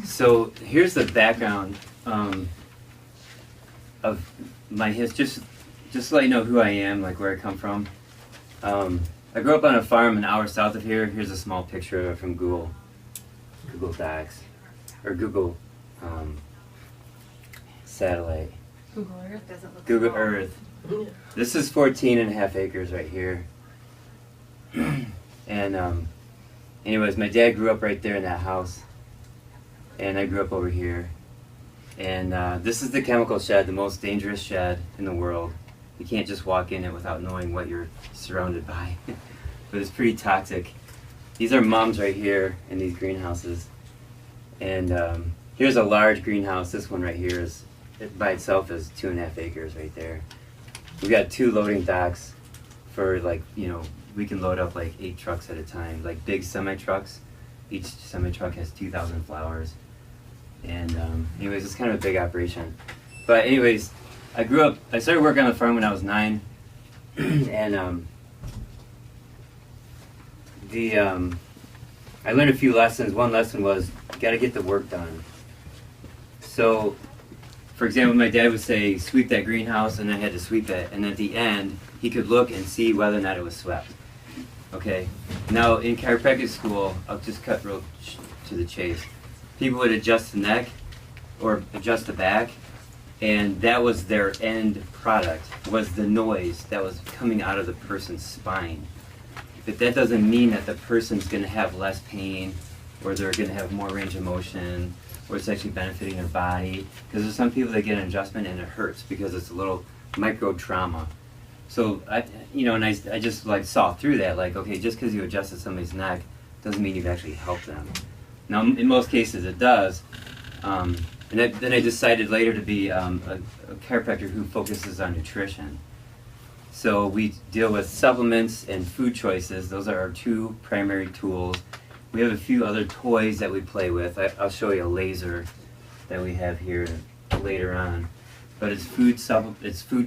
So here's the background of my history, just to let you know who I am, like where I come from. I grew up on a farm an hour south of here. Here's a small picture of it from Google Docs, or Google Satellite. Google Earth doesn't look Google small. Earth. This is 14.5 acres right here. And anyways, my dad grew up right there in that house, and I grew up over here. And this is the chemical shed, the most dangerous shed in the world. You can't just walk in it without knowing what you're surrounded by. But it's pretty toxic. These are mums right here in these greenhouses. And here's a large greenhouse. This one right here is, it by itself is 2.5 acres right there. We've got 2 loading docks for, like, you know, we can load up like 8 trucks at a time, like big semi-trucks. Each semi-truck has 2,000 flowers. And anyways, it's kind of a big operation. But anyways, I started working on the farm when I was 9. And I learned a few lessons. One lesson was, you gotta get the work done. So, for example, my dad would say, sweep that greenhouse, and I had to sweep it. And at the end, he could look and see whether or not it was swept. Okay? Now, in chiropractic school, I'll just cut real to the chase. People would adjust the neck or adjust the back, and that was their end product, was the noise that was coming out of the person's spine. But that doesn't mean that the person's going to have less pain, or they're going to have more range of motion, or it's actually benefiting their body. Because there's some people that get an adjustment and it hurts because it's a little micro trauma. So I just like saw through that, like, okay, just because you adjusted somebody's neck doesn't mean you've actually helped them. Now, in most cases, it does. And then I decided later to be a chiropractor who focuses on nutrition. So we deal with supplements and food choices. Those are our 2 primary tools. We have a few other toys that we play with. I'll show you a laser that we have here later on. But it's food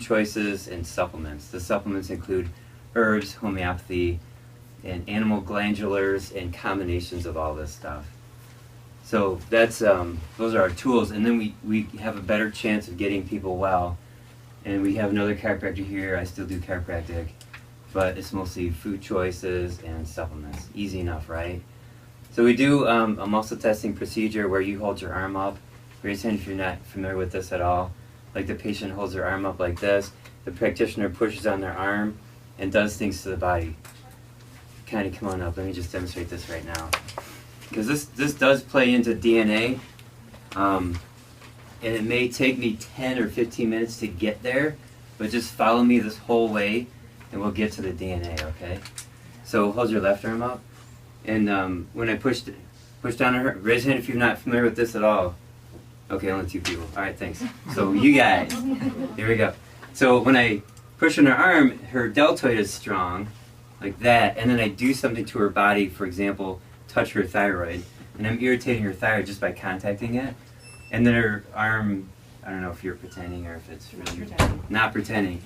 choices and supplements. The supplements include herbs, homeopathy, and animal glandulars, and combinations of all this stuff. So that's those are our tools, and then we have a better chance of getting people well. And we have another chiropractor here. I still do chiropractic, but it's mostly food choices and supplements. Easy enough, right? So we do a muscle testing procedure where you hold your arm up. Raise your hand if you're not familiar with this at all. Like, the patient holds their arm up like this. The practitioner pushes on their arm and does things to the body. Kind of come on up. Let me just demonstrate this right now. Because this does play into DNA. And it may take me 10 or 15 minutes to get there, but just follow me this whole way and we'll get to the DNA, okay? So hold your left arm up. And when I push down on her, raise your hand if you're not familiar with this at all. Okay, only 2 people. All right, thanks. So you guys, here we go. So when I push on her arm, her deltoid is strong, like that, and then I do something to her body, for example, touch her thyroid, and I'm irritating her thyroid just by contacting it, and then her arm, I don't know if you're pretending or if it's really not pretending.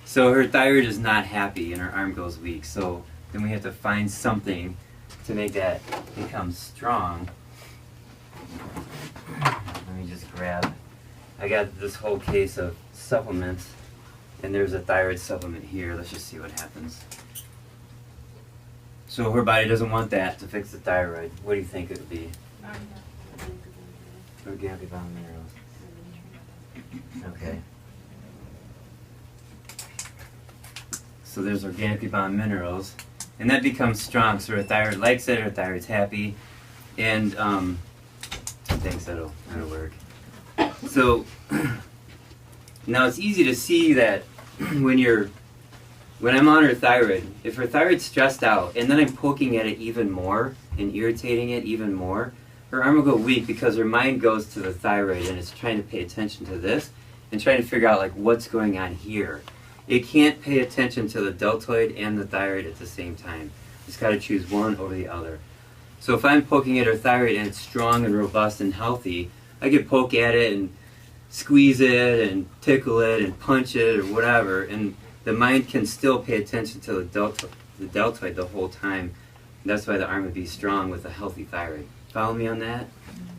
So her thyroid is not happy and her arm goes weak. So then we have to find something to make that become strong. Let me just grab, I got this whole case of supplements, and there's a thyroid supplement here. Let's just see what happens. So her body doesn't want that to fix the thyroid. What do you think it would be? Organic bound minerals. Okay. So there's organically bound minerals, and that becomes strong. So her thyroid likes it. Her thyroid's happy, and thanks. That'll work. So now it's easy to see that when I'm on her thyroid, if her thyroid's stressed out, and then I'm poking at it even more and irritating it even more, her arm will go weak because her mind goes to the thyroid and it's trying to pay attention to this and trying to figure out, like, what's going on here. It can't pay attention to the deltoid and the thyroid at the same time. It's got to choose one over the other. So if I'm poking at her thyroid and it's strong and robust and healthy, I could poke at it and squeeze it and tickle it and punch it or whatever, and the mind can still pay attention to the deltoid the whole time. And that's why the arm would be strong with a healthy thyroid. Follow me on that?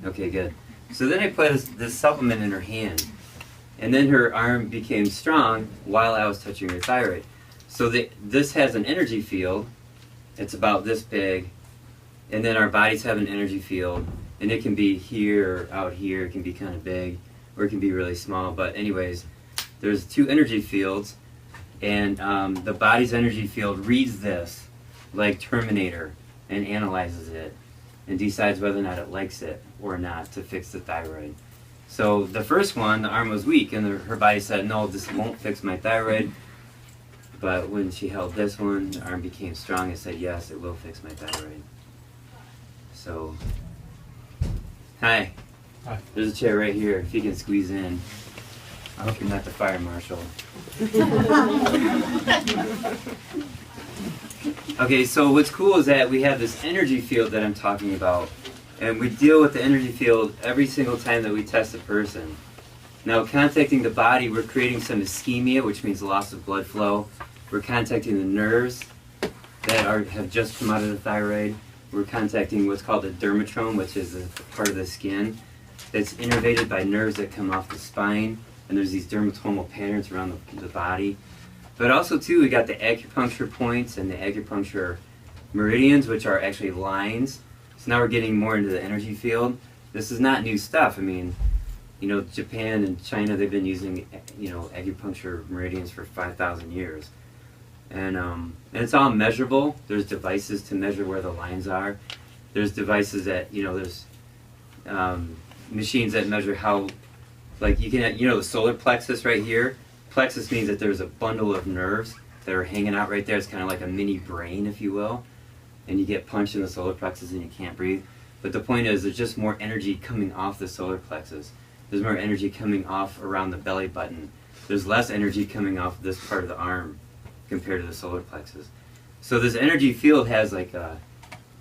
Okay, good. So then I put this supplement in her hand, and then her arm became strong while I was touching her thyroid. So this has an energy field. It's about this big, and then our bodies have an energy field, and it can be here or out here. It can be kind of big, or it can be really small. But anyways, there's two energy fields, and the body's energy field reads this like Terminator and analyzes it and decides whether or not it likes it or not to fix the thyroid. So the first one, the arm was weak, and her body said, no, this won't fix my thyroid. But when she held this one, the arm became strong and said, yes, it will fix my thyroid. So, hi. Hi. There's a chair right here, if you can squeeze in. I hope you're not the fire marshal. Okay, so what's cool is that we have this energy field that I'm talking about, and we deal with the energy field every single time that we test a person. Now, contacting the body, we're creating some ischemia, which means loss of blood flow. We're contacting the nerves that have just come out of the thyroid. We're contacting what's called the dermatome, which is a part of the skin that's innervated by nerves that come off the spine, and there's these dermatomal patterns around the body. But also, too, we got the acupuncture points and the acupuncture meridians, which are actually lines. So now we're getting more into the energy field. This is not new stuff. I mean, you know, Japan and China, they've been using, you know, acupuncture meridians for 5,000 years. And it's all measurable. There's devices to measure where the lines are. There's devices that, you know, there's machines that measure how, like you can, you know, the solar plexus right here. Plexus means that there's a bundle of nerves that are hanging out right there. It's kind of like a mini brain, if you will. And you get punched in the solar plexus and you can't breathe. But the point is, there's just more energy coming off the solar plexus. There's more energy coming off around the belly button. There's less energy coming off this part of the arm compared to the solar plexus. So this energy field has like it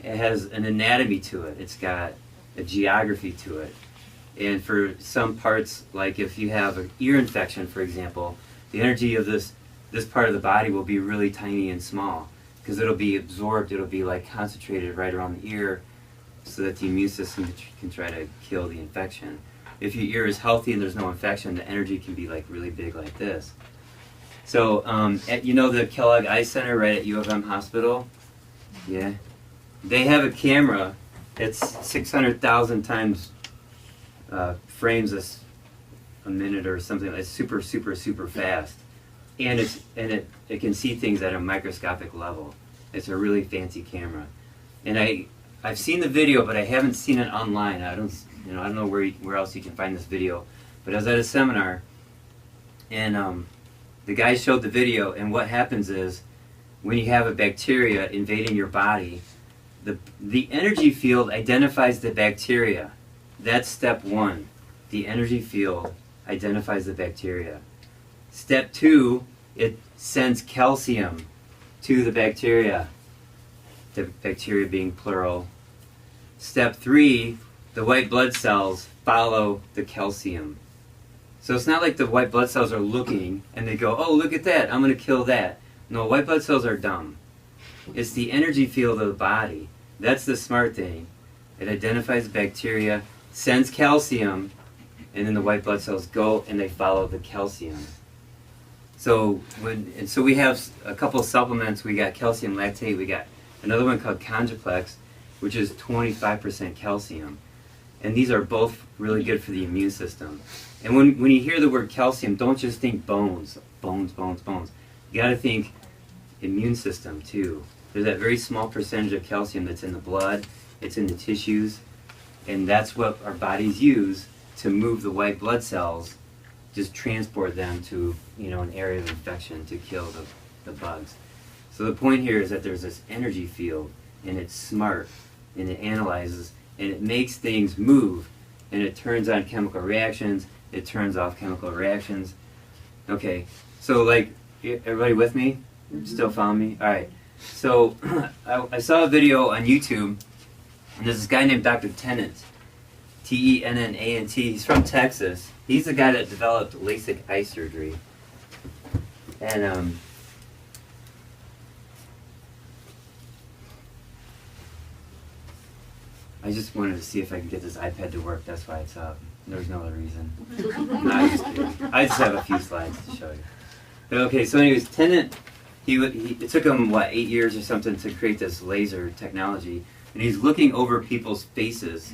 has an anatomy to it. It's got a geography to it. And for some parts, like if you have an ear infection, for example, the energy of this part of the body will be really tiny and small because it'll be absorbed, it'll be like concentrated right around the ear so that the immune system can try to kill the infection. If your ear is healthy and there's no infection, the energy can be like really big like this. So, you know the Kellogg Eye Center right at U of M Hospital? Yeah. They have a camera. It's 600,000 times frames a minute or something. It's super, super, super fast. And it can see things at a microscopic level. It's a really fancy camera. And I've seen the video, but I haven't seen it online. I don't know where else you can find this video. But I was at a seminar, and the guy showed the video, and what happens is when you have a bacteria invading your body, the energy field identifies the bacteria. That's step one. The energy field identifies the bacteria. Step two, it sends calcium to the bacteria being plural. Step three, the white blood cells follow the calcium. So it's not like the white blood cells are looking and they go, oh, look at that, I'm going to kill that. No, white blood cells are dumb. It's the energy field of the body. That's the smart thing. It identifies bacteria, sends calcium, and then the white blood cells go and they follow the calcium. So we have a couple of supplements. We got calcium lactate. We got another one called Conjuplex, which is 25% calcium. And these are both really good for the immune system. And when you hear the word calcium, don't just think bones. You got to think immune system too. There's that very small percentage of calcium that's in the blood, it's in the tissues, and that's what our bodies use to move the white blood cells, just transport them to, you know, an area of infection to kill the bugs. So the point here is that there's this energy field, and it's smart, and it analyzes, and it makes things move, and it turns on chemical reactions, it turns off chemical reactions. Okay, so like, everybody with me? Still following me? Alright, so I saw a video on YouTube, and there's this guy named Dr. Tennant, Tennant. He's from Texas. He's the guy that developed LASIK eye surgery. And I just wanted to see if I could get this iPad to work. That's why it's up. There's no other reason. No, I'm just kidding. I just have a few slides to show you. But okay, so anyways, Tennant, it took him, what, 8 years or something to create this laser technology. And he's looking over people's faces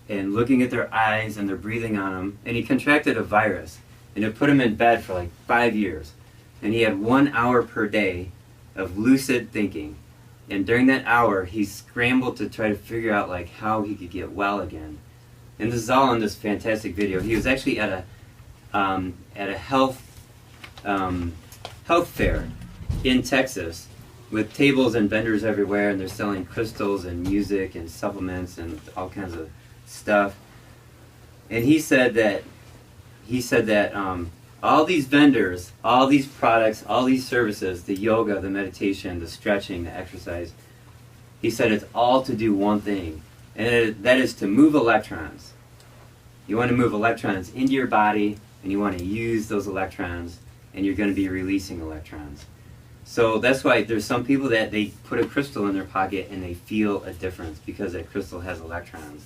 and looking at their eyes and they're breathing on them. And he contracted a virus. And it put him in bed for like 5 years. And he had 1 hour per day of lucid thinking. And during that hour, he scrambled to try to figure out like how he could get well again. And this is all in this fantastic video. He was actually at a health fair in Texas with tables and vendors everywhere, and they're selling crystals and music and supplements and all kinds of stuff. And he said that all these vendors, all these products, all these services, the yoga, the meditation, the stretching, the exercise, he said it's all to do one thing, and that is to move electrons. You want to move electrons into your body, and you want to use those electrons, and you're going to be releasing electrons. So that's why there's some people that they put a crystal in their pocket and they feel a difference because that crystal has electrons.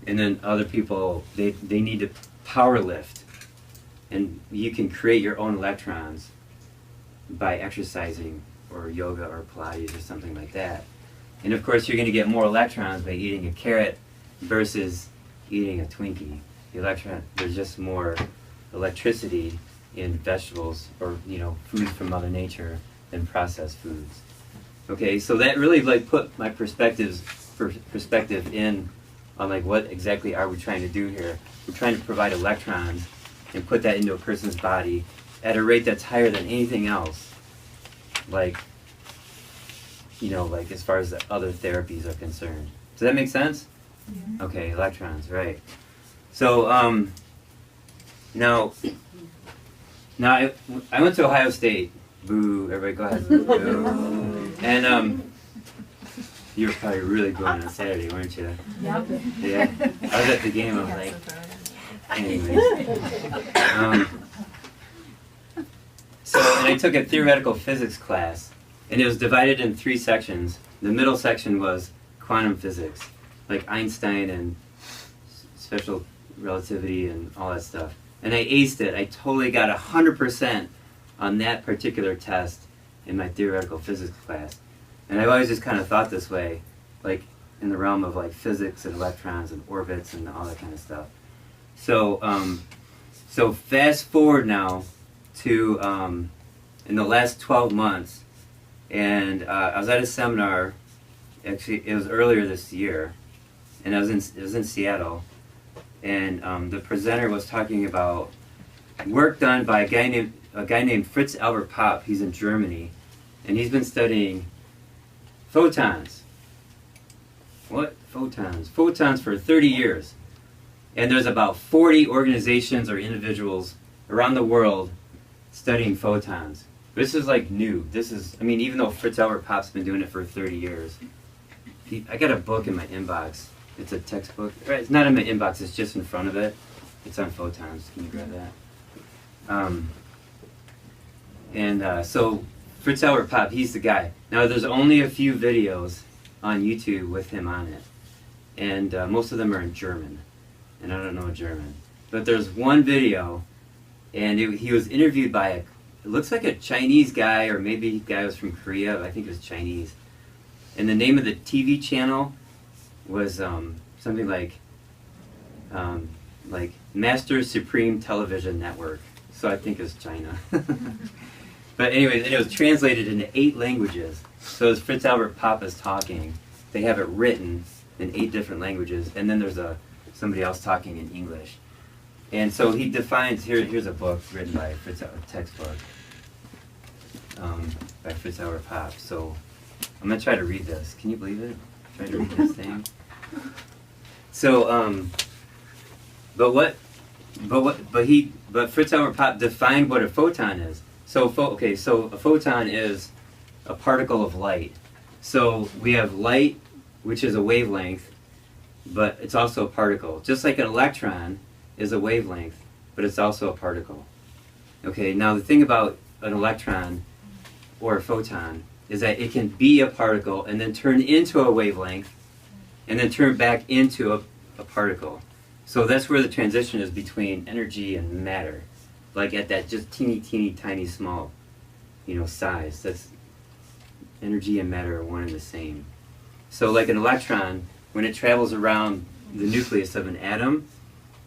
And then other people, they need to power lift. And you can create your own electrons by exercising or yoga or Pilates or something like that. And of course you're going to get more electrons by eating a carrot versus eating a Twinkie. There's just more electricity in vegetables or foods from Mother Nature than processed foods. Okay, so that really like put my perspective in on like what exactly are we trying to do here. We're trying to provide electrons and put that into a person's body at a rate that's higher than anything else. Like as far as the other therapies are concerned. Does that make sense? Yeah. Okay, electrons, right. So now I went to Ohio State. Boo, everybody go ahead. Boo. And you were probably really going on Saturday, weren't you? Yep. Yeah. I was at the game, I was like, anyways. And I took a theoretical physics class, and it was divided in 3 sections. The middle section was quantum physics, like Einstein and special relativity and all that stuff. And I aced it. I totally got 100% on that particular test in my theoretical physics class. And I've always just kind of thought this way, like in the realm of like physics and electrons and orbits and all that kind of stuff. So fast forward now to in the last 12 months, and I was at a seminar. Actually, it was earlier this year, and it was in Seattle. And the presenter was talking about work done by a guy named Fritz Albert Popp. He's in Germany, and he's been studying photons. What? Photons. Photons for 30 years. And there's about 40 organizations or individuals around the world studying photons. This is like new. Even though Fritz Albert Popp's been doing it for 30 years. I got a book in my inbox. It's a textbook. Right, it's not in my inbox, it's just in front of it. It's on photons. Can you grab that? So Fritz Albert Popp, he's the guy. Now there's only a few videos on YouTube with him on it. And most of them are in German. And I don't know German. But there's one video, and he was interviewed by it looks like a Chinese guy, or maybe the guy was from Korea. I think it was Chinese. And the name of the TV channel was something like Master Supreme Television Network. So I think it's China. But anyways, and it was translated into 8 languages. So as Fritz Albert Popp is talking, they have it written in 8 different languages, and then there's somebody else talking in English. And so he defines, here's a book written by Fritz Albert, textbook by Fritz Albert Popp. So I'm going to try to read this. Can you believe it? Try to read this thing. So, but Fritz Albert Popp defined what a photon is. So a photon is a particle of light. So we have light, which is a wavelength, but it's also a particle. Just like an electron is a wavelength, but it's also a particle. Okay, now the thing about an electron or a photon is that it can be a particle and then turn into a wavelength, and then turn back into a particle. So that's where the transition is between energy and matter, like at that just teeny, teeny, tiny, small, size. That's energy and matter are one and the same. So like an electron, when it travels around the nucleus of an atom,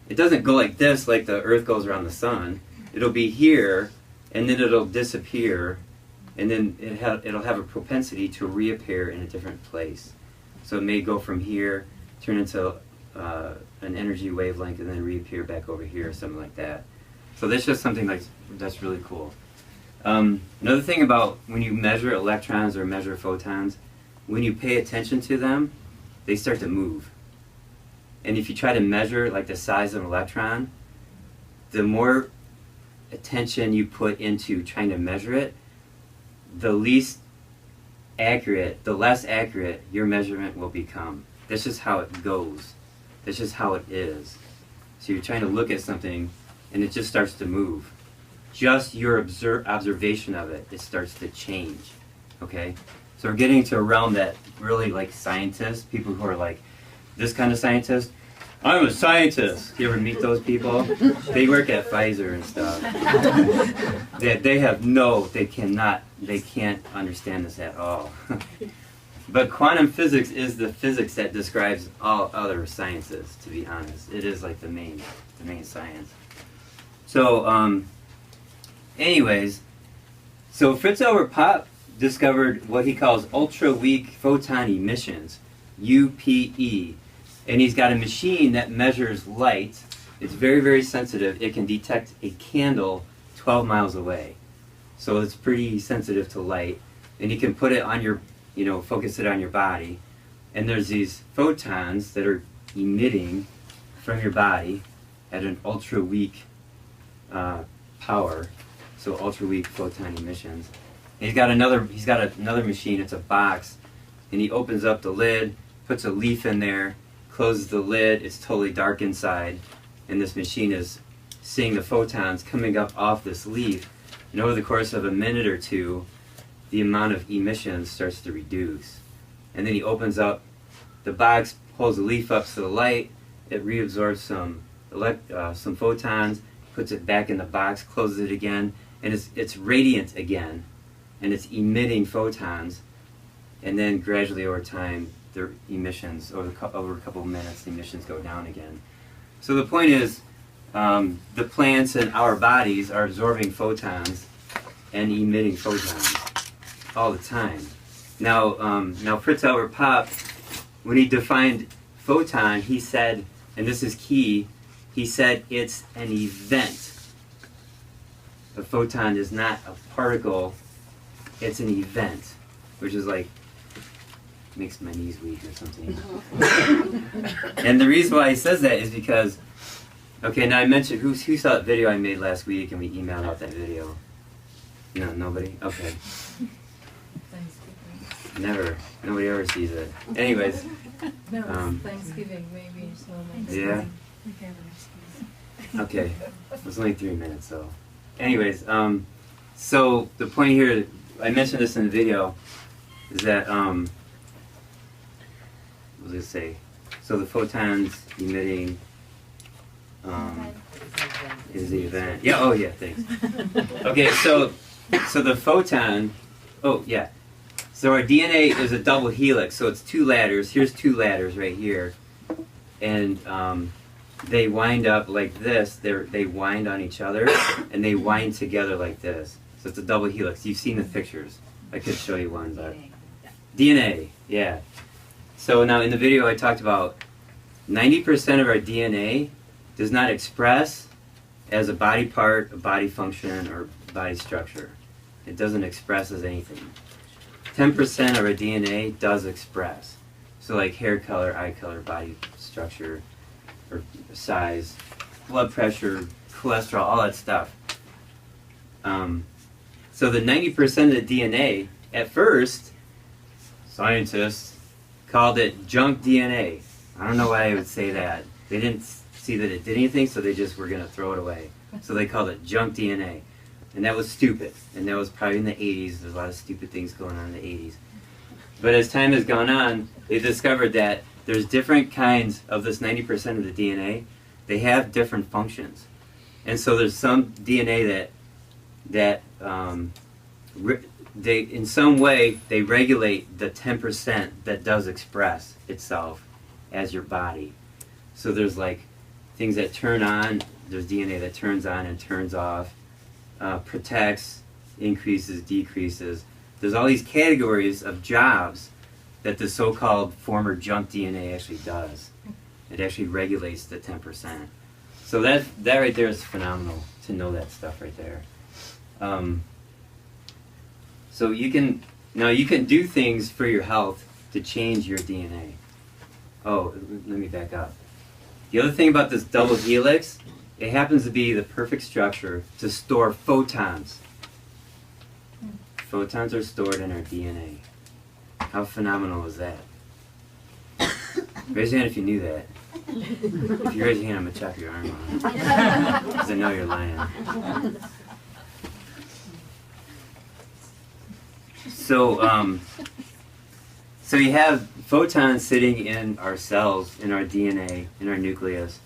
it doesn't go like this, like the Earth goes around the sun. It'll be here, and then it'll disappear, and then it'll have a propensity to reappear in a different place. So it may go from here, turn into an energy wavelength, and then reappear back over here, or something like that. So that's just something that's really cool. Another thing about when you measure electrons or measure photons, when you pay attention to them, they start to move. And if you try to measure like the size of an electron, the more attention you put into trying to measure it, the less accurate your measurement will become. That's just how it goes. That's just how it is. So you're trying to look at something and it just starts to move. Just your observation of it, it starts to change. Okay? So we're getting to a realm that really like scientists, people who are like this kind of scientist, I'm a scientist. You ever meet those people? They work at Pfizer and stuff. They can't understand this at all. But quantum physics is the physics that describes all other sciences, to be honest. It is like the main science. So, anyways, so Fritz Albert Popp discovered what he calls ultra-weak photon emissions, UPE. And he's got a machine that measures light. It's very, very sensitive. It can detect a candle 12 miles away. So it's pretty sensitive to light. And you can put it on your, focus it on your body. And there's these photons that are emitting from your body at an ultra-weak power. So ultra-weak photon emissions. And he's got another machine. It's a box. And he opens up the lid, puts a leaf in there, closes the lid, it's totally dark inside, and this machine is seeing the photons coming up off this leaf, and over the course of a minute or two, the amount of emissions starts to reduce. And then he opens up the box, pulls the leaf up to the light, it reabsorbs some photons, puts it back in the box, closes it again, and it's radiant again, and it's emitting photons, and then gradually over time, the emissions, over a couple of minutes, the emissions go down again. So the point is, the plants in our bodies are absorbing photons and emitting photons all the time. Now Fritz Albert Popp, when he defined photon, he said, and this is key, he said it's an event. A photon is not a particle, it's an event, which is like, makes my knees weak or something. And the reason why he says that is because, okay, now I mentioned, who saw that video I made last week and we emailed out that video? No, nobody? Okay. Never. Nobody ever sees it. Anyways. No, it's Thanksgiving, maybe. So yeah? Okay. It was only 3 minutes, so. Anyways, so the point here, I mentioned this in the video, is that, what was I say? So the photons emitting is the event. Yeah, oh yeah, thanks. Okay, so the photon, oh yeah. So our DNA is a double helix, so it's 2 ladders. Here's 2 ladders right here. And they wind up like this. They wind on each other, and they wind together like this. So it's a double helix. You've seen the pictures. I could show you one, but DNA, yeah. So now in the video I talked about 90% of our DNA does not express as a body part, a body function, or body structure. It doesn't express as anything. 10% of our DNA does express. So like hair color, eye color, body structure, or size, blood pressure, cholesterol, all that stuff. So the 90% of the DNA, at first, scientists called it junk DNA. I don't know why I would say that. They didn't see that it did anything, so they just were going to throw it away. So they called it junk DNA. And that was stupid. And that was probably in the 80s. There's a lot of stupid things going on in the 80s. But as time has gone on, they discovered that there's different kinds of this 90% of the DNA. They have different functions. And so there's some DNA they in some way they regulate the 10% that does express itself as your body. So there's like things that turn on, there's DNA that turns on and turns off, protects, increases, decreases. There's all these categories of jobs that the so-called former junk DNA actually does. It actually regulates the 10%. So that right there is phenomenal to know that stuff right there. So you can do things for your health to change your DNA. Oh, let me back up. The other thing about this double helix, it happens to be the perfect structure to store photons. Photons are stored in our DNA. How phenomenal is that? Raise your hand if you knew that. If you raise your hand, I'm going to chop your arm off. Because I know you're lying. So, so you have photons sitting in our cells, in our DNA, in our nucleus.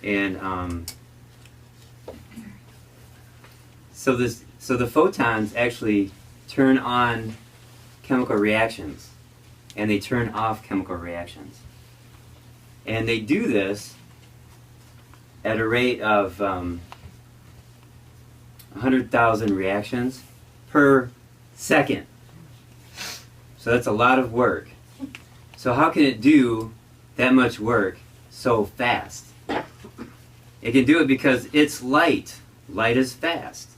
And so the photons actually turn on chemical reactions, and they turn off chemical reactions. And they do this at a rate of 100,000 reactions per second. So that's a lot of work. So how can it do that much work so fast? It can do it because it's light. Light is fast.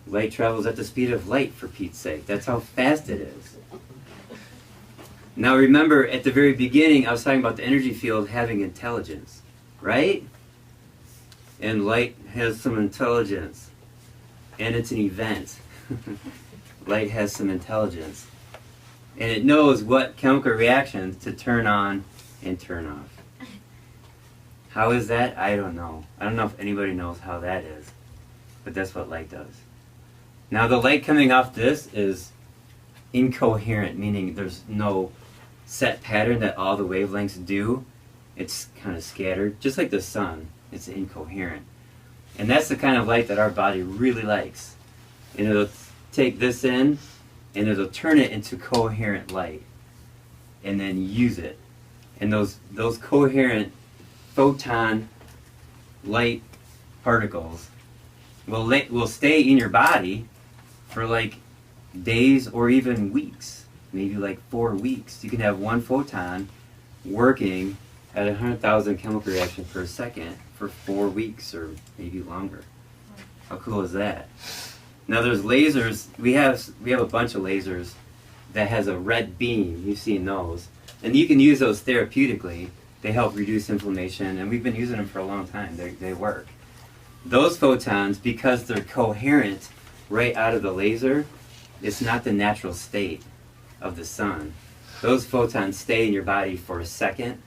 Light travels at the speed of light, for Pete's sake. That's how fast it is. Now remember, at the very beginning, I was talking about the energy field having intelligence, right? And light has some intelligence. And it's an event. Light has some intelligence. And it knows what chemical reactions to turn on and turn off. How is that? I don't know. I don't know if anybody knows how that is. But that's what light does. Now the light coming off this is incoherent, meaning there's no set pattern that all the wavelengths do. It's kind of scattered, just like the sun. It's incoherent. And that's the kind of light that our body really likes. And it'll take this in, and it'll turn it into coherent light, and then use it. And those coherent photon light particles will stay in your body for like days or even weeks, maybe like 4 weeks. You can have one photon working at 100,000 chemical reactions per second for 4 weeks or maybe longer. How cool is that? Now there's lasers. We have a bunch of lasers that has a red beam. You've seen those, and you can use those therapeutically. They help reduce inflammation, and we've been using them for a long time. They work. Those photons, because they're coherent right out of the laser, it's not the natural state of the sun. Those photons stay in your body for a second,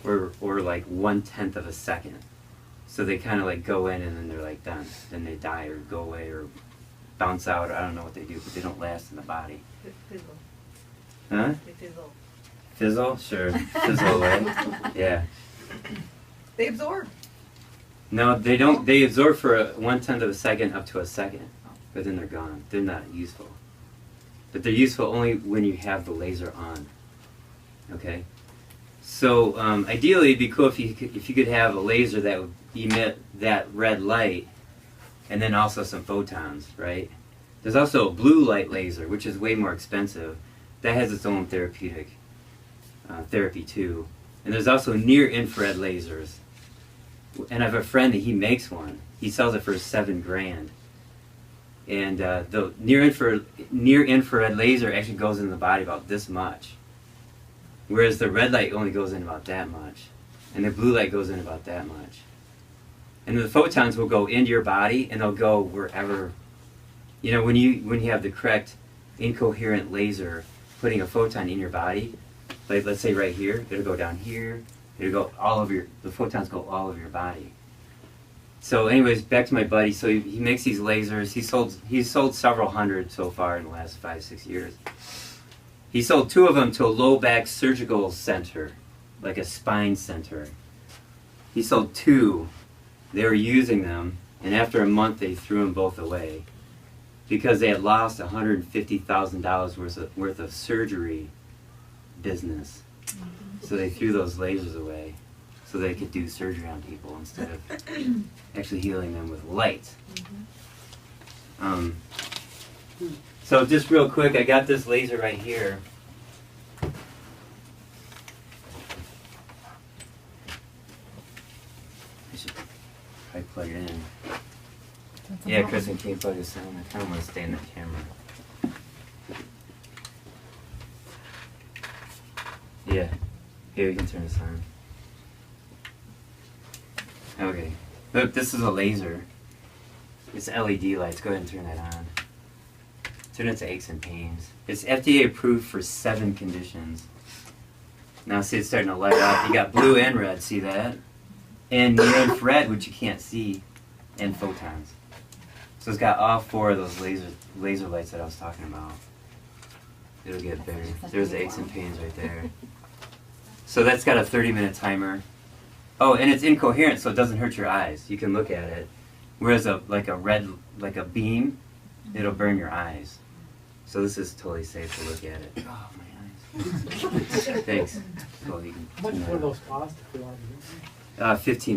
or like 1/10 of a second. So they kind of like go in and then they're like done. Then they die or go away or bounce out. I don't know what they do, but they don't last in the body. Fizzle. Huh? They fizzle. Fizzle? Sure. Fizzle away. Yeah. They absorb. No, they don't. They absorb for 1/10 of a second up to a second, but then they're gone. They're not useful. But they're useful only when you have the laser on. Okay. So ideally, it'd be cool if you could have a laser that would emit that red light, and then also some photons, right? There's also a blue light laser, which is way more expensive. That has its own therapeutic therapy too. And there's also near-infrared lasers. And I have a friend that he makes one. He sells it for $7 grand. And the near-infrared laser actually goes in the body about this much. Whereas the red light only goes in about that much. And the blue light goes in about that much. And the photons will go into your body, and they'll go wherever. You know, when you have the correct incoherent laser putting a photon in your body, like let's say right here, it'll go down here, it'll go all over the photons go all over your body. So anyways, back to my buddy. So he makes these lasers. He's sold several hundred so far in the last 5-6 years. He sold 2 of them to a low back surgical center, like a spine center. He sold 2. They were using them, and after a month they threw them both away because they had lost $150,000 worth of surgery business. So they threw those lasers away so they could do surgery on people instead of actually healing them with light. So just real quick, I got this laser right here. I should probably plug it in. Yeah, Kristen, can you plug this in? I kind of want to stay in the camera. Yeah. Here, you can turn this on. Okay. Look, this is a laser. It's LED lights. Go ahead and turn that on. Turn it to aches and pains. It's FDA approved for 7 conditions. Now see, it's starting to light up. You got blue and red, see that? And near infrared, which you can't see, and photons. So it's got all 4 of those laser lights that I was talking about. It'll get better. There's the aches and pains right there. So that's got a 30-minute timer. Oh, and it's incoherent, so it doesn't hurt your eyes. You can look at it. Whereas like a beam, it'll burn your eyes. So this is totally safe to look at it. Oh, my eyes. Thanks. Cool, you can How much would those cost if you wanted to do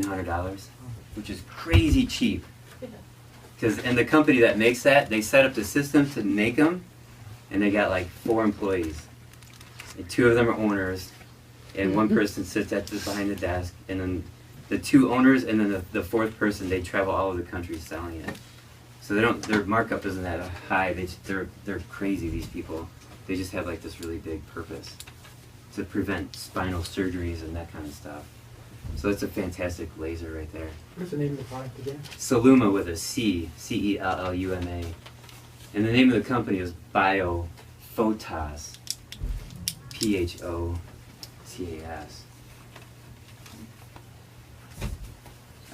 $1,500, which is crazy cheap. And the company that makes that, they set up the system to make them, and they got like 4 employees. And 2 of them are owners, and 1 person sits behind the desk, and then the 2 owners, and then the 4th person, they travel all over the country selling it. So their markup isn't that high. They're crazy, these people. They just have like this really big purpose to prevent spinal surgeries and that kind of stuff. So it's a fantastic laser right there. What's the name of the product again? Celluma with a C, C-E-L-L-U-M-A. And the name of the company is Biophotas, P-H-O-T-A-S.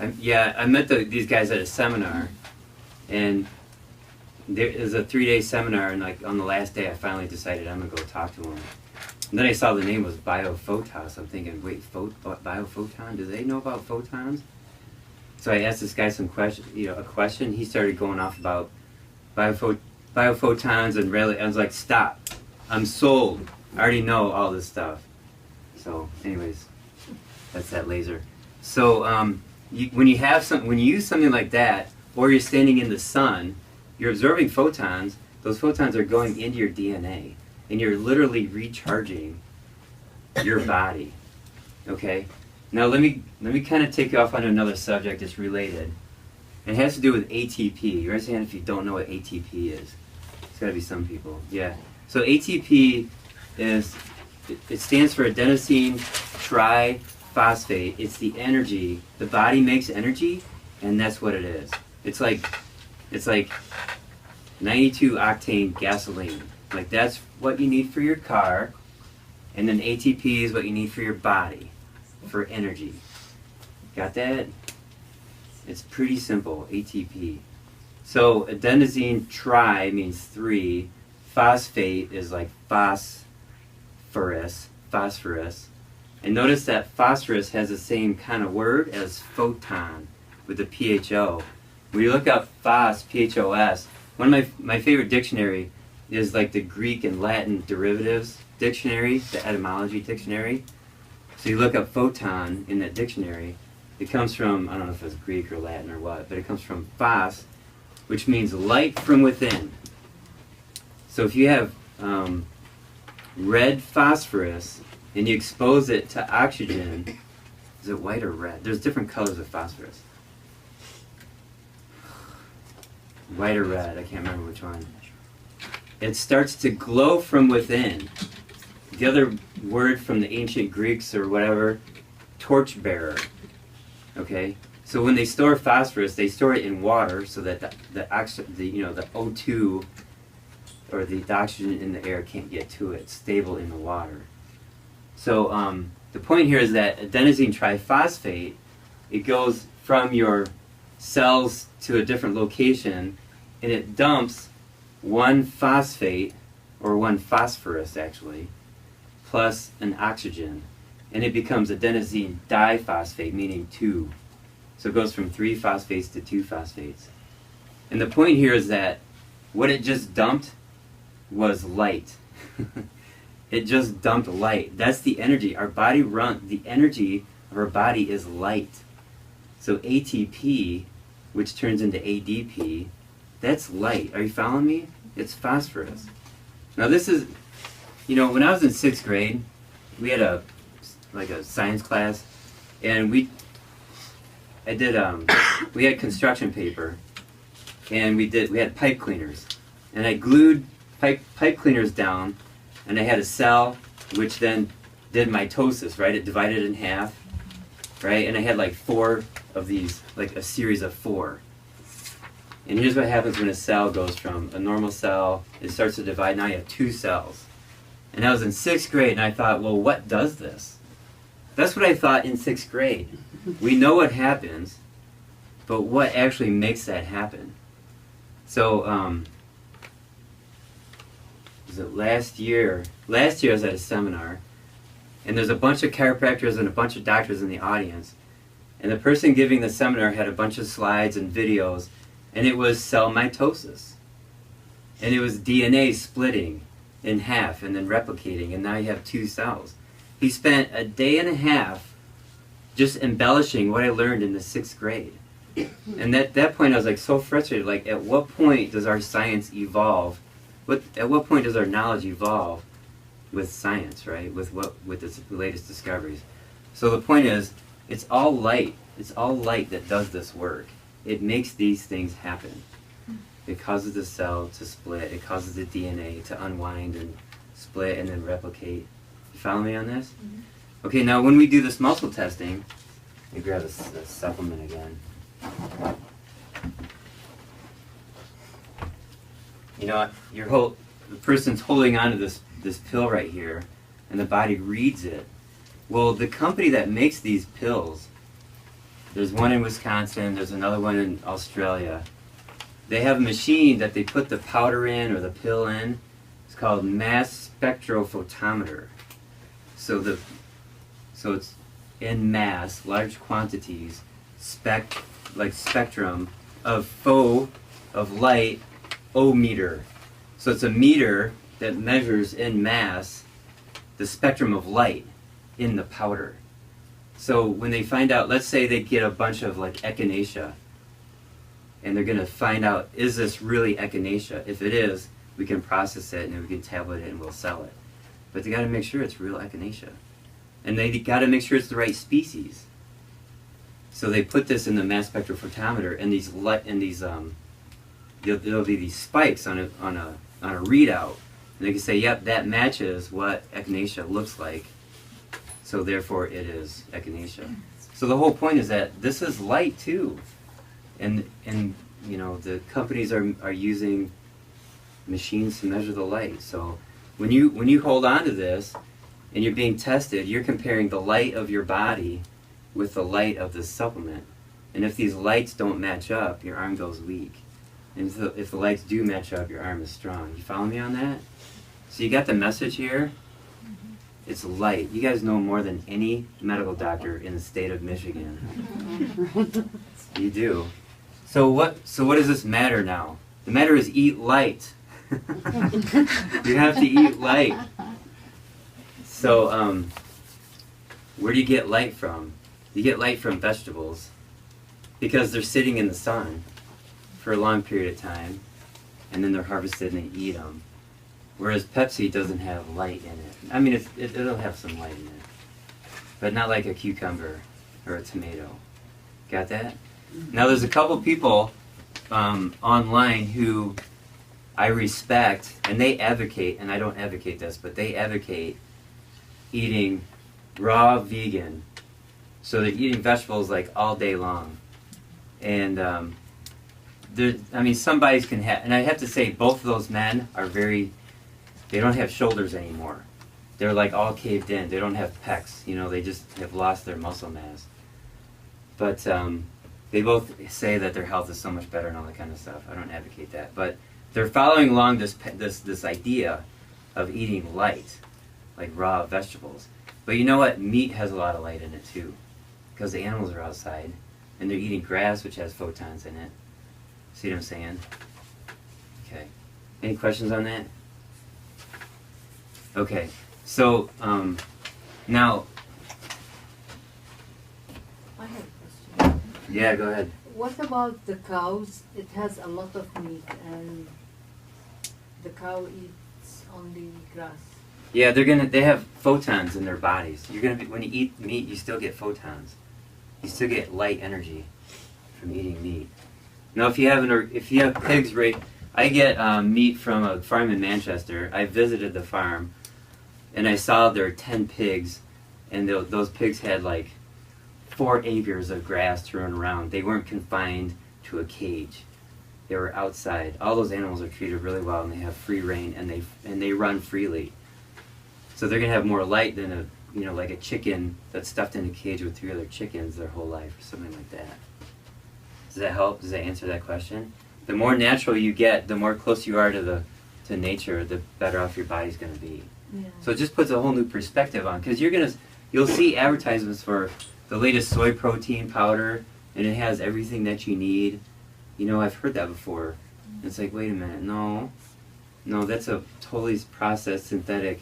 I met these guys at a seminar, and there was a 3-day seminar, and like on the last day I finally decided I'm going to go talk to them. And then I saw the name was Biophotos. I'm thinking, wait, biophoton? Do they know about photons? So I asked this guy a question. He started going off about biophotons, and really, I was like, stop. I'm sold. I already know all this stuff. So, anyways, that's that laser. So, when you use something like that, or you're standing in the sun, you're absorbing photons. Those photons are going into your DNA. And you're literally recharging your body. Okay? Now let me kind of take you off on another subject that's related. It has to do with ATP. You raise your hand if you don't know what ATP is. It's got to be some people. Yeah. So ATP it stands for adenosine triphosphate. It's the energy. The body makes energy, and that's what it is. It's like 92 octane gasoline. Like that's what you need for your car, and then ATP is what you need for your body, for energy. Got that? It's pretty simple, ATP. So adenosine tri means 3, phosphate is like phosphorus, and notice that phosphorus has the same kind of word as photon with the PHO. When you look up phos, PHOS, one of my favorite dictionary is like the Greek and Latin derivatives dictionary, the etymology dictionary. So you look up photon in that dictionary, it comes from, I don't know if it's Greek or Latin or what, but it comes from phos, which means light from within. So if you have red phosphorus and you expose it to oxygen, is it white or red? There's different colors of phosphorus. White or red, I can't remember which one. It starts to glow from within. The other word from the ancient Greeks or whatever, torchbearer. Okay? So when they store phosphorus, they store it in water so that the O2 or the oxygen in the air can't get to it. It's stable in the water. So the point here is that adenosine triphosphate, it goes from your cells to a different location, and it dumps 1 phosphate or one phosphorus actually, plus an oxygen, and it becomes adenosine diphosphate, meaning 2. So it goes from 3 phosphates to 2 phosphates. And the point here is that what it just dumped was light. It just dumped light. That's the energy. Our body the energy of our body is light. So ATP, which turns into ADP, that's light. Are you following me? It's phosphorus. Now this is, when I was in 6th grade, we had a science class, and we had construction paper, and we had pipe cleaners, and I glued pipe cleaners down, and I had a cell which then did mitosis, right? It divided in half, right? And I had like 4 of these, like a series of 4. And here's what happens when a cell goes from a normal cell, it starts to divide, now you have 2 cells. And I was in 6th grade, and I thought, well, what does this? That's what I thought in 6th grade. We know what happens, but what actually makes that happen? So, was it last year? Last year I was at a seminar, and there's a bunch of chiropractors and a bunch of doctors in the audience. And the person giving the seminar had a bunch of slides and videos, and it was cell mitosis. And it was DNA splitting in half and then replicating, and now you have 2 cells. He spent a day and a half just embellishing what I learned in the 6th grade. And at that point I was like so frustrated, like at what point does our science evolve? At what point does our knowledge evolve with science, right? With its latest discoveries. So the point is, it's all light. It's all light that does this work. It makes these things happen. It causes the cell to split. It causes the DNA to unwind and split and then replicate. You follow me on this? Mm-hmm. Okay, now when we do this muscle testing, let me grab a supplement again. The person's holding on to this pill right here, and the body reads it. Well, the company that makes these pills, there's one in Wisconsin, there's another one in Australia. They have a machine that they put the powder in or the pill in. It's called mass spectrophotometer. So it's in mass, large quantities, like spectrum of light, O-meter. So it's a meter that measures in mass the spectrum of light in the powder. So when they find out, let's say they get a bunch of like echinacea, and they're going to find out, is this really echinacea? If it is, we can process it and we can tablet it and we'll sell it. But they got to make sure it's real echinacea. And they got to make sure it's the right species. So they put this in the mass spectrophotometer, and there'll be these spikes on a readout, and they can say, yep, that matches what echinacea looks like, so therefore it is echinacea. So the whole point is that this is light too, and the companies are using machines to measure the light. So when you hold on to this and you're being tested, you're comparing the light of your body with the light of the supplement, and if these lights don't match up, your arm goes weak. And if the lights do match up, your arm is strong. You follow me on that? So you got the message here? It's light. You guys know more than any medical doctor in the state of Michigan. You do. So what does this matter now? The matter is eat light. You have to eat light. So where do you get light from? You get light from vegetables, because they're sitting in the sun for a long period of time, and then they're harvested and they eat them. Whereas Pepsi doesn't have light in it. I mean, it'll have some light in it, but not like a cucumber or a tomato. Got that? Now there's a couple people online who I respect, and they advocate, and I don't advocate this, but they advocate eating raw vegan. So they're eating vegetables like all day long. And some bodies can have, and I have to say both of those men are they don't have shoulders anymore. They're like all caved in. They don't have pecs, they just have lost their muscle mass. But they both say that their health is so much better and all that kind of stuff. I don't advocate that. But they're following along this idea of eating light, like raw vegetables. But you know what? Meat has a lot of light in it too, because the animals are outside, and they're eating grass, which has photons in it. See what I'm saying? Okay. Any questions on that? Okay. So, now, I have a question. yeah, go ahead. What about the cows? It has a lot of meat and the cow eats only grass. Yeah, they have photons in their bodies. When you eat meat, you still get photons. You still get light energy from eating meat. Now, if you have pigs, I get meat from a farm in Manchester. I visited the farm, and I saw their 10 pigs, and those pigs had like 4 acres of grass to run around. They weren't confined to a cage. They were outside. All those animals are treated really well, and they have free reign, and they run freely. So they're gonna have more light than like a chicken that's stuffed in a cage with 3 other chickens their whole life, or something like that. Does that help? Does that answer that question? The more natural you get, the more close you are to nature, the better off your body's gonna be. Yeah. So it just puts a whole new perspective on, because you'll see advertisements for the latest soy protein powder, and it has everything that you need. I've heard that before. It's like, wait a minute, no, that's a totally processed synthetic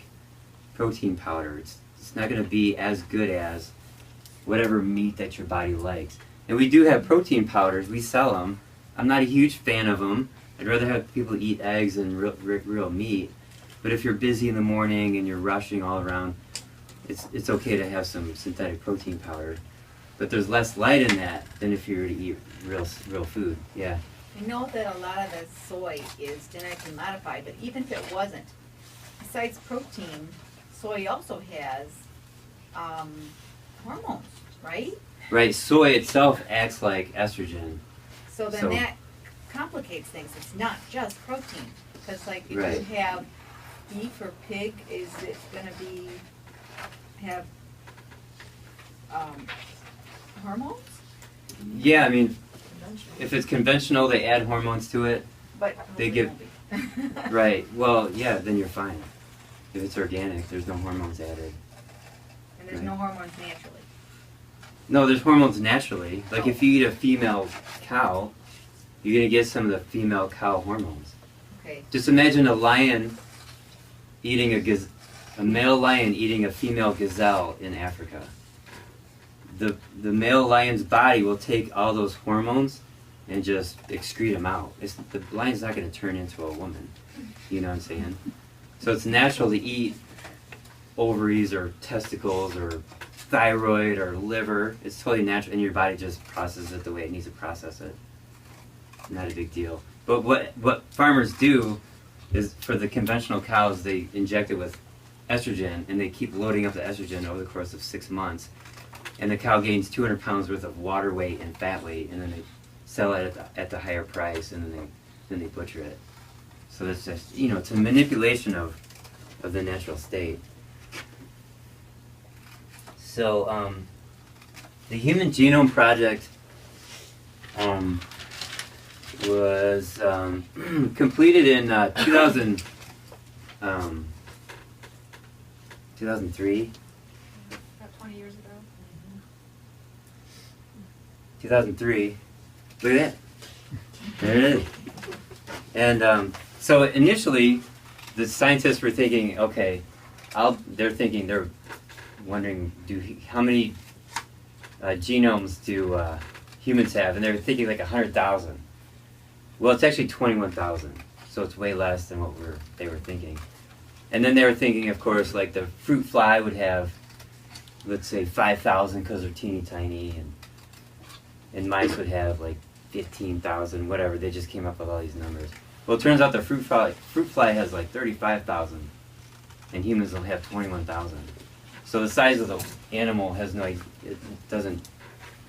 protein powder. It's not going to be as good as whatever meat that your body likes. And we do have protein powders. We sell them. I'm not a huge fan of them. I'd rather have people eat eggs than real meat. But if you're busy in the morning and you're rushing all around, it's okay to have some synthetic protein powder. But there's less light in that than if you were to eat real food. Yeah. I know that a lot of the soy is genetically modified, but even if it wasn't, besides protein, soy also has hormones, right? Right. Soy itself acts like estrogen. So then So- that complicates things. It's not just protein. Because like if Right. you have beef or pig, is it gonna have hormones? Yeah, I mean, if it's conventional, they add hormones to it. But They hopefully give- it won't be. Right. Well, yeah, then you're fine. If it's organic, there's no hormones added. And there's no hormones naturally. No, there's hormones naturally. Like if you eat a female cow, you're going to get some of the female cow hormones. Okay. Just imagine a lion eating a male lion eating a female gazelle in Africa. The male lion's body will take all those hormones and just excrete them out. The lion's not going to turn into a woman. You know what I'm saying? So it's natural to eat ovaries or testicles or thyroid or liver. It's totally natural, and your body just processes it the way it needs to process it. Not a big deal. But what farmers do is, for the conventional cows, they inject it with estrogen, and they keep loading up the estrogen over the course of 6 months. And the cow gains 200 pounds worth of water weight and fat weight, and then they sell it at the higher price, and then they butcher it. So that's just, it's a manipulation of the natural state. So the Human Genome Project was completed in 2003. About 20 years ago. 2003. Look at that. There it is. And so initially, the scientists were thinking, okay, they're wondering, how many genomes do humans have? And they were thinking like 100,000. Well, it's actually 21,000, so it's way less than what they were thinking. And then they were thinking, of course, like the fruit fly would have, let's say, 5,000 because they're teeny tiny, and mice would have like 15,000, whatever. They just came up with all these numbers. Well, it turns out the fruit fly has like 35,000, and humans will have 21,000. So the size of the animal it doesn't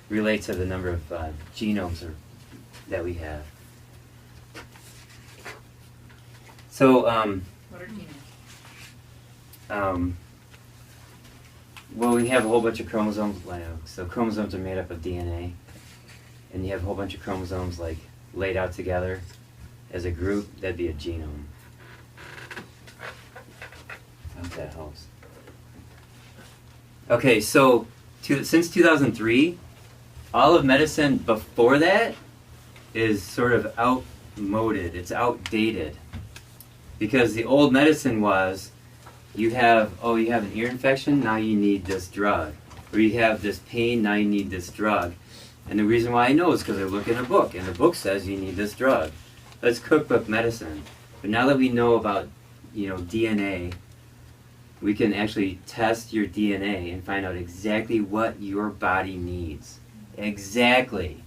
relate to the number of genomes that we have. So, What are genomes? well, we have a whole bunch of chromosomes. So chromosomes are made up of DNA, and you have a whole bunch of chromosomes like laid out together as a group. That'd be a genome. I hope that helps. Okay, so since 2003, all of medicine before that is sort of outmoded. It's outdated. Because the old medicine was, you have an ear infection, now you need this drug. Or you have this pain, now you need this drug. And the reason why I know is because I look in a book, and the book says you need this drug. That's cookbook medicine. But now that we know about, DNA, we can actually test your DNA and find out exactly what your body needs. Exactly.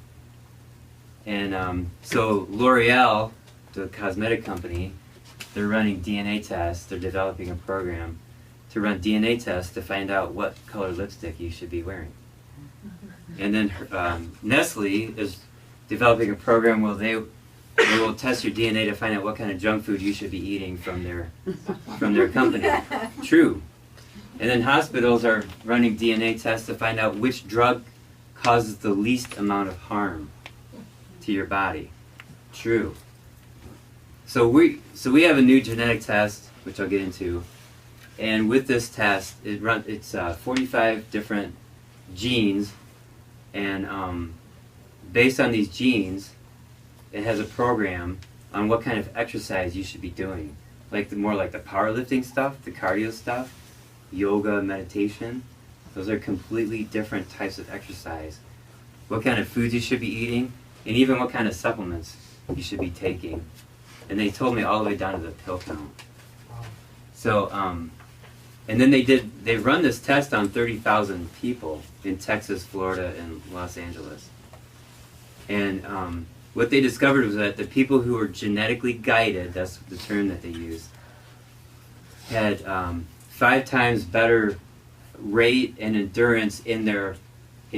And so L'Oreal, the cosmetic company, they're running DNA tests. They're developing a program to run DNA tests to find out what color lipstick you should be wearing. And then Nestle is developing a program where they will test your DNA to find out what kind of junk food you should be eating from their company. True. And then hospitals are running DNA tests to find out which drug causes the least amount of harm to your body. True. So we have a new genetic test, which I'll get into, and with this test, it's 45 different genes, and based on these genes, it has a program on what kind of exercise you should be doing, more like the powerlifting stuff, the cardio stuff, yoga, meditation. Those are completely different types of exercise. What kind of foods you should be eating, and even what kind of supplements you should be taking. And they told me all the way down to the pill count. So, and then they run this test on 30,000 people in Texas, Florida, and Los Angeles. And what they discovered was that the people who were genetically guided, that's the term that they used, had 5 times better rate and endurance in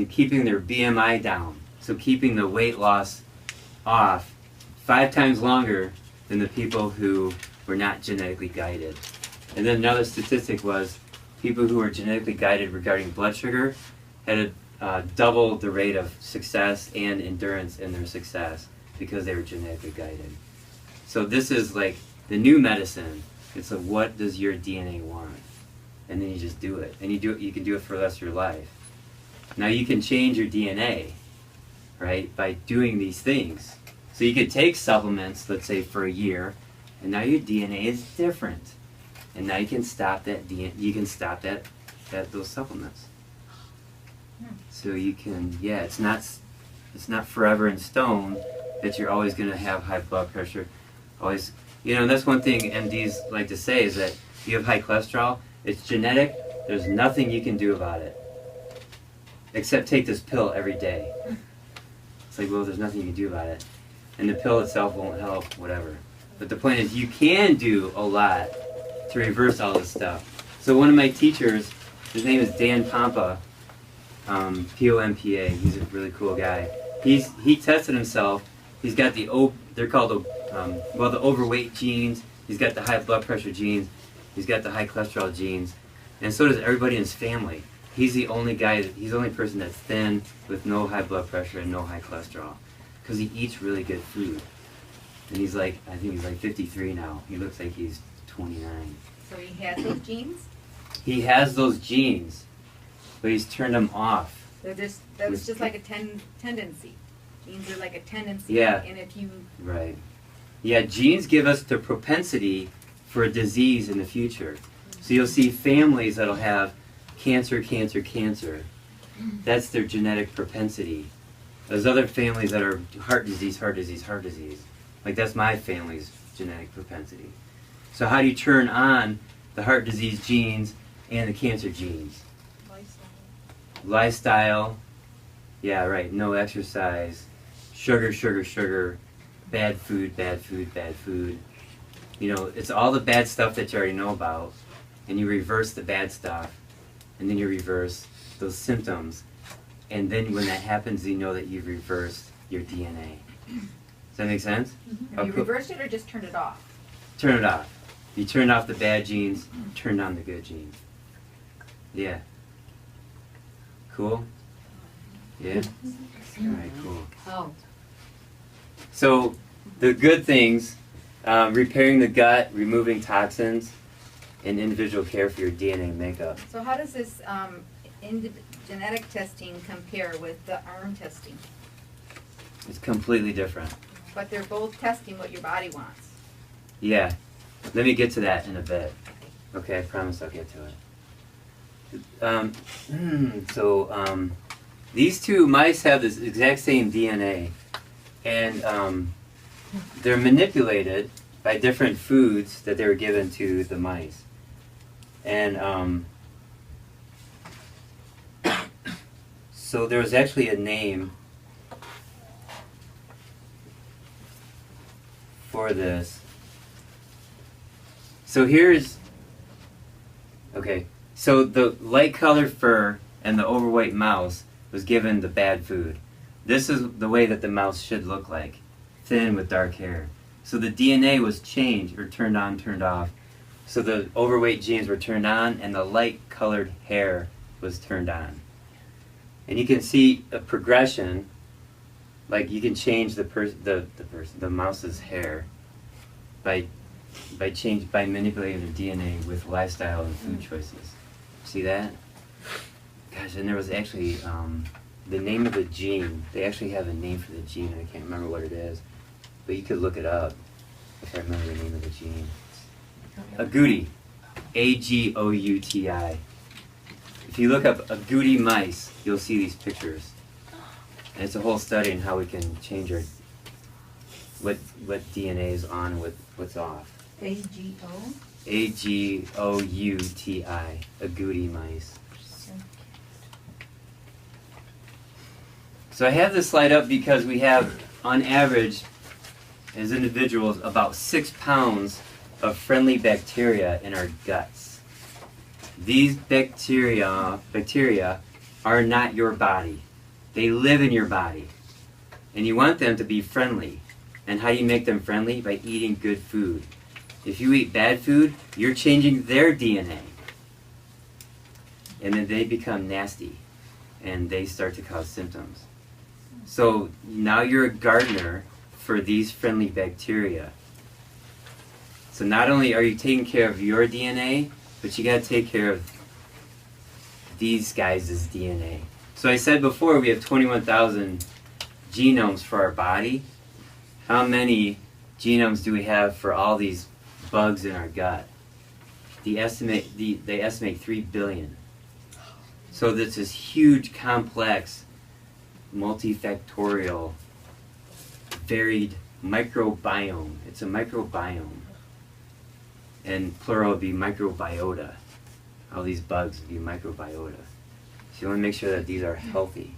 keeping their BMI down. So keeping the weight loss off 5 times longer than the people who were not genetically guided. And then another statistic was people who were genetically guided regarding blood sugar had double the rate of success and endurance in their success because they were genetically guided. So this is like the new medicine. It's like, what does your DNA want? And then you just do it. And you can do it for the rest of your life. Now you can change your DNA, right, by doing these things. So you could take supplements, let's say for a year, and now your DNA is different. And now you can stop that those supplements. So you can, it's not forever in stone that you're always going to have high blood pressure. Always, and that's one thing MDs like to say is that if you have high cholesterol, it's genetic. There's nothing you can do about it, except take this pill every day. It's like, well, there's nothing you can do about it. And the pill itself won't help, whatever. But the point is, you can do a lot to reverse all this stuff. So one of my teachers, his name is Dan Pompa, P-O-M-P-A. He's a really cool guy. He tested himself. He's got they're called the overweight genes. He's got the high blood pressure genes. He's got the high cholesterol genes, and so does everybody in his family. He's the only person that's thin with no high blood pressure and no high cholesterol, because he eats really good food. And I think he's like 53 now. He looks like he's 29. So he has those genes? He has those genes, but he's turned them off. That's just like a tendency. Genes are like a tendency. Yeah. And if you... Right. Yeah, genes give us the propensity for a disease in the future. So you'll see families that'll have cancer. That's their genetic propensity. There's other families that are heart disease. Like that's my family's genetic propensity. So how do you turn on the heart disease genes and the cancer genes? Lifestyle. Yeah, right. No exercise. Sugar. Bad food. It's all the bad stuff that you already know about. And you reverse the bad stuff. And then you reverse those symptoms. And then when that happens, you know that you've reversed your DNA. Does that make sense? Have you reversed it or just turned it off? Turn it off. You turn off the bad genes, turn on the good genes. Yeah. Cool? Yeah? Alright, cool. Oh, So, the good things, repairing the gut, removing toxins, and individual care for your DNA makeup. So how does this, genetic testing compare with the arm testing? It's completely different. But they're both testing what your body wants. Yeah. Let me get to that in a bit. Okay, I promise I'll get to it. These two mice have this exact same DNA, and they're manipulated by different foods that they were given to the mice. And so there was actually a name for this. So here's, okay, so the light colored fur and the overweight mouse was given the bad food. This is the way that the mouse should look like, thin with dark hair. So the DNA was changed, or turned on, turned off. So the overweight genes were turned on and the light colored hair was turned on. And you can see a progression, like you can change the mouse's hair by manipulating the DNA with lifestyle and food choices. See that? Gosh, and there was actually the name of the gene. They actually have a name for the gene, and I can't remember what it is. But you could look it up if I remember the name of the gene. Agouti. A-G-O-U-T-I. If you look up agouti mice, you'll see these pictures. And it's a whole study on how we can change our what DNA is on and what's off. AGO? A-G-O-U-T-I. Agouti mice. So I have this slide up because we have, on average, as individuals, about 6 pounds of friendly bacteria in our guts. These bacteria are not your body. They live in your body. And you want them to be friendly. And how do you make them friendly? By eating good food. If you eat bad food, you're changing their DNA. And then they become nasty. And they start to cause symptoms. So now you're a gardener for these friendly bacteria. So not only are you taking care of your DNA, but you got to take care of these guys' DNA. So I said before we have 21,000 genomes for our body. How many genomes do we have for all these bugs in our gut? They estimate 3 billion. So that's this huge, complex, multifactorial, varied microbiome. It's a microbiome. And plural would be microbiota. All these bugs would be microbiota. So you want to make sure that these are healthy.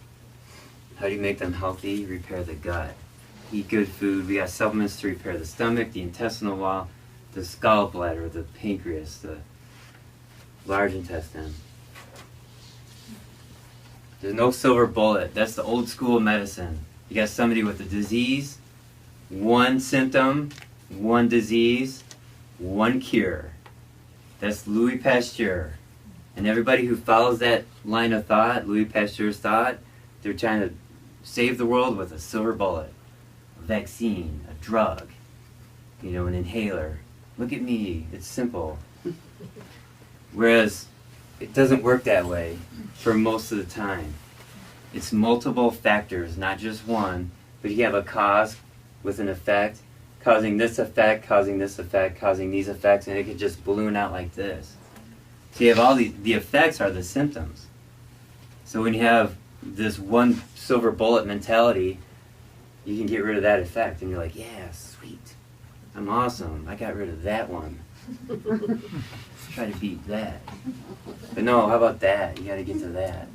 How do you make them healthy? Repair the gut. Eat good food. We got supplements to repair the stomach, the intestinal wall, the gallbladder, the pancreas, the large intestine. There's no silver bullet. That's the old school medicine. You got somebody with a disease, one symptom, one disease, one cure. That's Louis Pasteur. And everybody who follows that line of thought, Louis Pasteur's thought, they're trying to save the world with a silver bullet, a vaccine, a drug, an inhaler. Look at me, it's simple. Whereas it doesn't work that way for most of the time. It's multiple factors, not just one, but you have a cause with an effect, causing this effect, causing this effect, causing these effects, and it could just balloon out like this. So you have all the effects are the symptoms. So when you have this one silver bullet mentality, you can get rid of that effect, and you're like, yeah, sweet, I'm awesome, I got rid of that one. Let's try to beat that. But no, how about that? You gotta get to that.